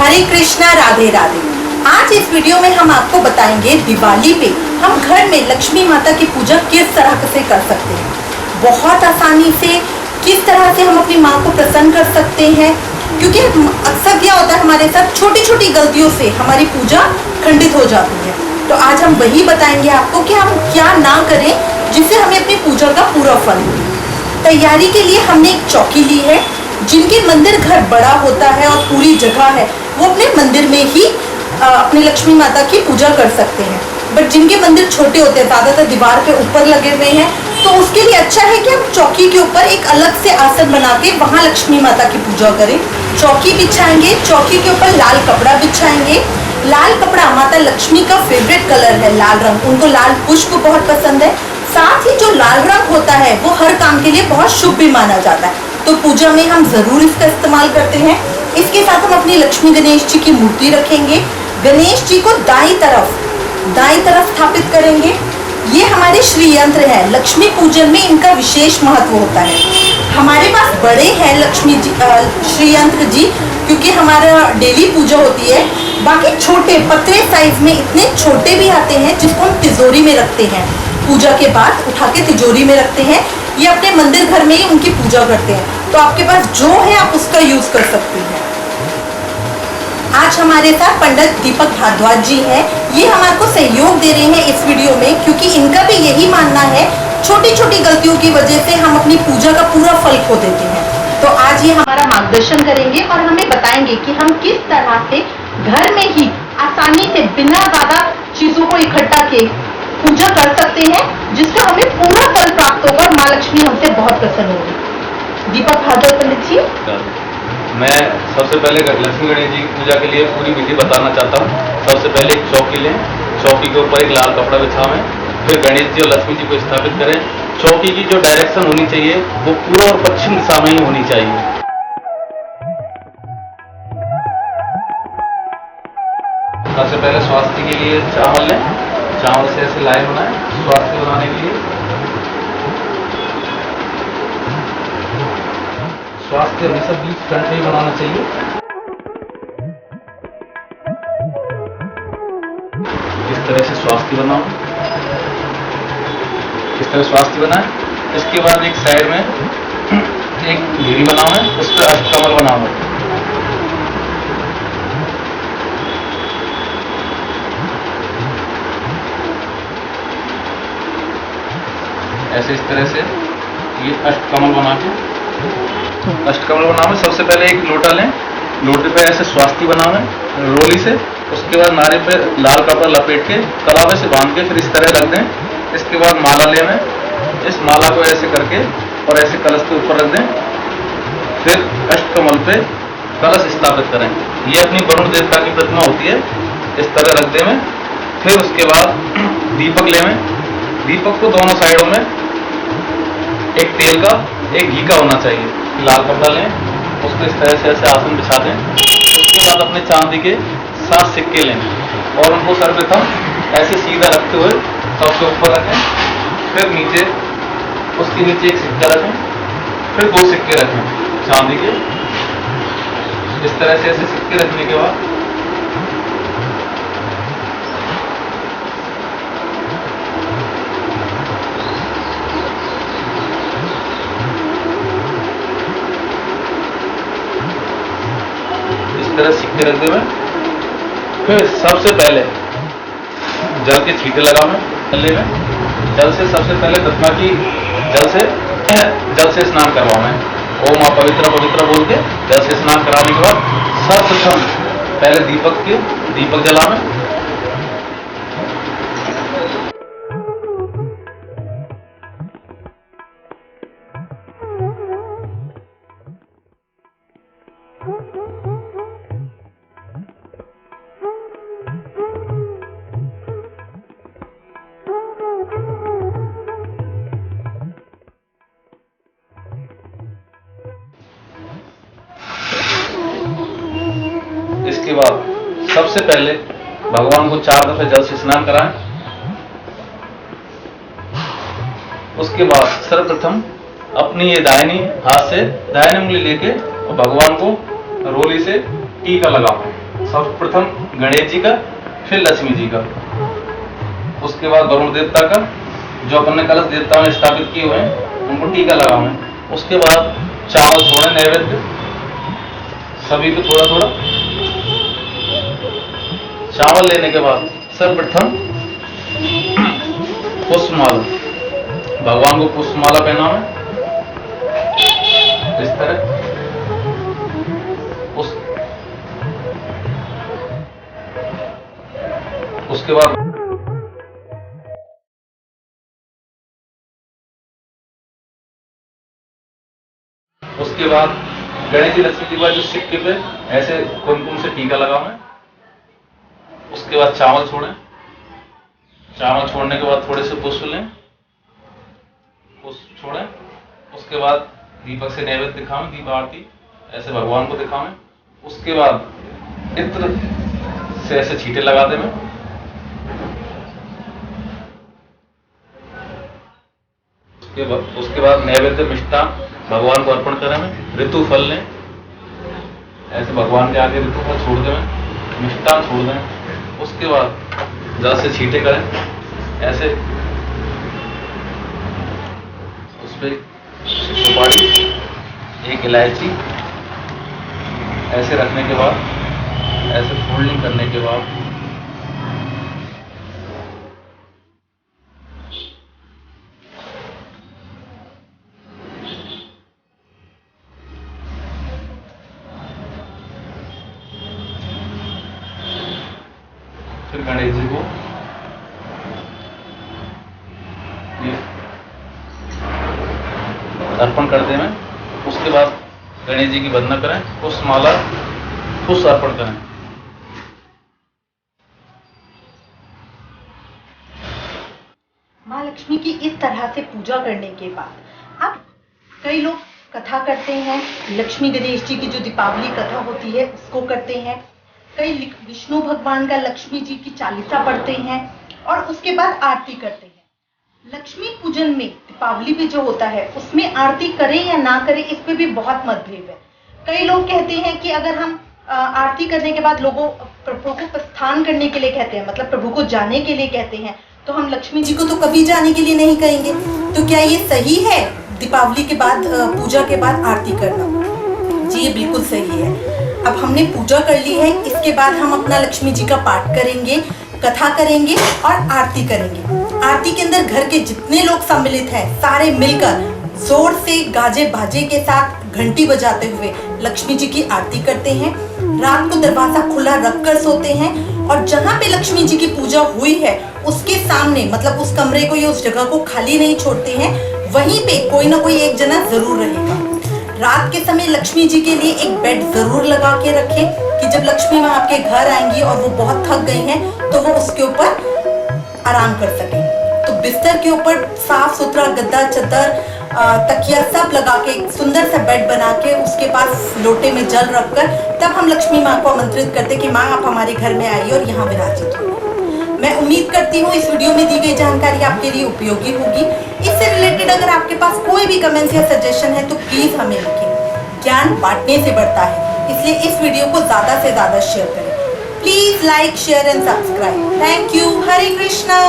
हरे कृष्णा, राधे राधे। आज इस वीडियो में हम आपको बताएंगे दिवाली पे हम घर में लक्ष्मी माता की पूजा किस तरह से कर सकते हैं। बहुत आसानी से किस तरह से हम अपनी माँ को प्रसन्न कर सकते हैं, क्योंकि अक्सर क्या होता है हमारे साथ छोटी छोटी गलतियों से हमारी पूजा खंडित हो जाती है। तो आज हम वही बताएंगे आपको कि हम क्या ना करें जिससे हमें अपनी पूजा का पूरा फल मिले। तैयारी के लिए हमने एक चौकी ली है। जिनके मंदिर घर बड़ा होता है और पूरी जगह है वो अपने मंदिर में ही अपने लक्ष्मी माता की पूजा कर सकते हैं। बट जिनके मंदिर छोटे होते हैं, ज़्यादातर दीवार के ऊपर लगे हुए हैं, तो उसके लिए अच्छा है कि हम चौकी के ऊपर एक अलग से आसन बना के वहाँ लक्ष्मी माता की पूजा करें। चौकी बिछाएंगे, चौकी के ऊपर लाल कपड़ा बिछाएंगे। लाल कपड़ा माता लक्ष्मी का फेवरेट कलर है, लाल रंग। उनको लाल पुष्प बहुत पसंद है। साथ ही जो लाल रंग होता है वो हर काम के लिए बहुत शुभ भी माना जाता है, तो पूजा में हम जरूर इसका इस्तेमाल करते हैं। इसके साथ हम अपनी लक्ष्मी गणेश जी की मूर्ति रखेंगे। गणेश जी को दाईं तरफ स्थापित करेंगे। ये हमारे श्री यंत्र है। लक्ष्मी पूजन में इनका विशेष महत्व होता है। हमारे पास बड़े हैं लक्ष्मी जी श्री यंत्र जी, क्योंकि हमारा डेली पूजा होती है। बाकी छोटे पतले साइज में इतने छोटे भी आते हैं जिसको हम तिजोरी में रखते हैं। पूजा के बाद उठा के तिजोरी में रखते हैं। ये अपने मंदिर घर में ही उनकी पूजा करते हैं, तो आपके पास जो है आप उसका यूज कर सकते हैं। आज हमारे साथ पंडित दीपक भारद्वाज जी हैं। ये हमारे सहयोग दे रहे हैं इस वीडियो में, क्योंकि इनका भी यही मानना है छोटी छोटी गलतियों की वजह से हम अपनी पूजा का पूरा फल खो देते हैं। तो आज ये हमारा मार्गदर्शन करेंगे और हमें बताएंगे कि हम किस तरह से घर में ही आसानी से बिना ज्यादा चीजों को इकट्ठा किए पूजा कर सकते हैं, जिसका हमें पूरा फल प्राप्त होगा और माँ लक्ष्मी हमसे बहुत प्रसन्न होगी। दीपक भारद्वाज पंडित जी, मैं सबसे पहले लक्ष्मी गणेश जी की पूजा के लिए पूरी विधि बताना चाहता हूँ। सबसे पहले एक चौकी लें, चौकी के ऊपर एक लाल कपड़ा बिछावें, फिर गणेश जी और लक्ष्मी जी को स्थापित करें। चौकी की जो डायरेक्शन होनी चाहिए वो पूर्व और पश्चिम दिशा में ही होनी चाहिए। सबसे पहले स्वास्थ्य के लिए चावल लें, चावल से ऐसे लाइन बनाएं स्वास्थ्य बनाने के लिए। स्वास्थ्य हमेशा बीच फ्रंट में ही बनाना चाहिए। इस तरह से स्वास्थ्य बनाओ, इस तरह स्वास्थ्य बनाए। इसके बाद एक साइड में एक घेरी बनाओ है, उस पर अष्टकमल बनाओ। ऐसे इस तरह से ये अष्टकमल बना के सबसे पहले एक लोटा लें, लोटे पे ऐसे स्वास्ति बनावें रोली से। उसके बाद नारियल पे लाल कपड़ा लपेट के कलावे से बांध के फिर इस तरह रख दें। इसके बाद माला लें, इस माला को ऐसे करके और ऐसे कलश के ऊपर रख दें। फिर अष्टकमल पे कलश स्थापित करें। ये अपनी वरुण देवता की प्रतिमा होती है, इस तरह रख दें। फिर उसके बाद दीपक लें, दीपक को दोनों साइडों में एक तेल का एक घी का होना चाहिए। लाल कपड़ा लें, उसको इस तरह से ऐसे आसन बिछा दें। उसके बाद अपने चांदी के 7 सिक्के लें और उनको सर्वप्रथम ऐसे सीधा रखते हुए सबसे ऊपर रखें। फिर नीचे उसके नीचे एक सिक्का रखें, फिर 2 सिक्के रखें चांदी के। इस तरह से ऐसे सिक्के रखने के बाद तरह सिक्के रख दें। फिर सबसे पहले जल के छींटे लगावें गले में। जल से सबसे पहले प्रतिमा की जल से स्नान करवावें। ओम आप पवित्र पवित्र बोल के जल से स्नान कराने के बाद सर्वप्रथम पहले दीपक जलावें। इसके बाद सबसे पहले भगवान को 4 दफे जल से स्नान कराएं। उसके बाद सर्वप्रथम अपनी ये दाहिनी हाथ से दाहिनी उंगली लेके और भगवान को रोली से टीका लगाओ। सर्वप्रथम गणेश जी का, फिर लक्ष्मी जी का, उसके बाद वरुण देवता का, जो अपन ने कलश देवताओं ने स्थापित किए हुए हैं उनको टीका लगाओ। उसके बाद चावल छोड़े नैवेद्य, सभी को थोड़ा थोड़ा। चावल लेने के बाद सर्वप्रथम पुष्पमाला, भगवान को पुष्पमाला पहनाओ इस तरह। उसके बाद गणेश जी लक्ष्मी जी का जो सिक्के पे ऐसे कुमकुम से टीका लगाओ। उसके बाद चावल छोड़ें, चावल छोड़ने के बाद थोड़े से पुष्प लें, पुष्प छोड़ें। उसके बाद दीपक से नैवेद्य दिखाएं, दीप आरती ऐसे भगवान को दिखाएं। उसके बाद इत्र से ऐसे छींटे लगा दें। उसके बाद नैवेद्य मिष्ठान भगवान को अर्पण करें। ऋतु फल लें, ऐसे भगवान के आगे ऋतु फल छोड़ दें, मिष्ठान छोड़ दें। उसके बाद 10 से छींटे करें ऐसे, उस पर सुपारी, एक इलायची ऐसे रखने के बाद, ऐसे फोल्डिंग करने के बाद फिर गणेश जी को अर्पण कर दें। उसके बाद गणेश जी की वंदना करें, पुष्पमाला पुष्प अर्पण करें। माँ लक्ष्मी की इस तरह से पूजा करने के बाद अब कई लोग कथा करते हैं, लक्ष्मी गणेश जी की जो दीपावली कथा होती है उसको करते हैं। कई विष्णु भगवान का लक्ष्मी जी की चालीसा पढ़ते हैं और उसके बाद आरती करते हैं। लक्ष्मी पूजन में दीपावली भी जो होता है उसमें आरती करें या ना करें, इस पे भी बहुत मतभेद है। कई लोग कहते हैं कि अगर हम आरती करने के बाद लोगों प्रभु को प्रस्थान करने के लिए कहते हैं, मतलब प्रभु को जाने के लिए कहते हैं, तो हम लक्ष्मी जी को तो कभी जाने के लिए नहीं कहेंगे। तो क्या ये सही है दीपावली के बाद पूजा के बाद आरती करना? जी ये बिल्कुल सही है। अब हमने पूजा कर ली है, इसके बाद हम अपना लक्ष्मी जी का पाठ करेंगे, कथा करेंगे और आरती करेंगे। आरती के अंदर घर के जितने लोग सम्मिलित हैं सारे मिलकर जोर से गाजे बाजे के साथ घंटी बजाते हुए लक्ष्मी जी की आरती करते हैं। रात को दरवाजा खुला रखकर सोते हैं और जहाँ पे लक्ष्मी जी की पूजा हुई है उसके सामने, मतलब उस कमरे को या उस जगह को खाली नहीं छोड़ते हैं, वहीं पे कोई ना कोई एक जना जरूर रहेगा। रात के समय लक्ष्मी जी के लिए एक बेड जरूर लगा के रखें कि जब लक्ष्मी माँ आपके घर आएंगी और वो बहुत थक गई हैं तो वो उसके ऊपर आराम कर सकें। तो बिस्तर के ऊपर साफ सुथरा गद्दा, चद्दर, तकिया सब लगा के एक सुंदर सा बेड बना के उसके पास लोटे में जल रखकर तब हम लक्ष्मी माँ को आमंत्रित करते कि माँ आप हमारे घर में आइए और यहाँ विराजित हो। मैं उम्मीद करती हूँ इस वीडियो में दी गई जानकारी आपके लिए उपयोगी होगी। इससे रिलेटेड अगर आपके पास कोई भी कमेंट्स या सजेशन है तो प्लीज हमें लिखें। ज्ञान बांटने से बढ़ता है, इसलिए इस वीडियो को ज्यादा से ज्यादा शेयर करें। Please like, share and subscribe. Thank you. Hare Krishna.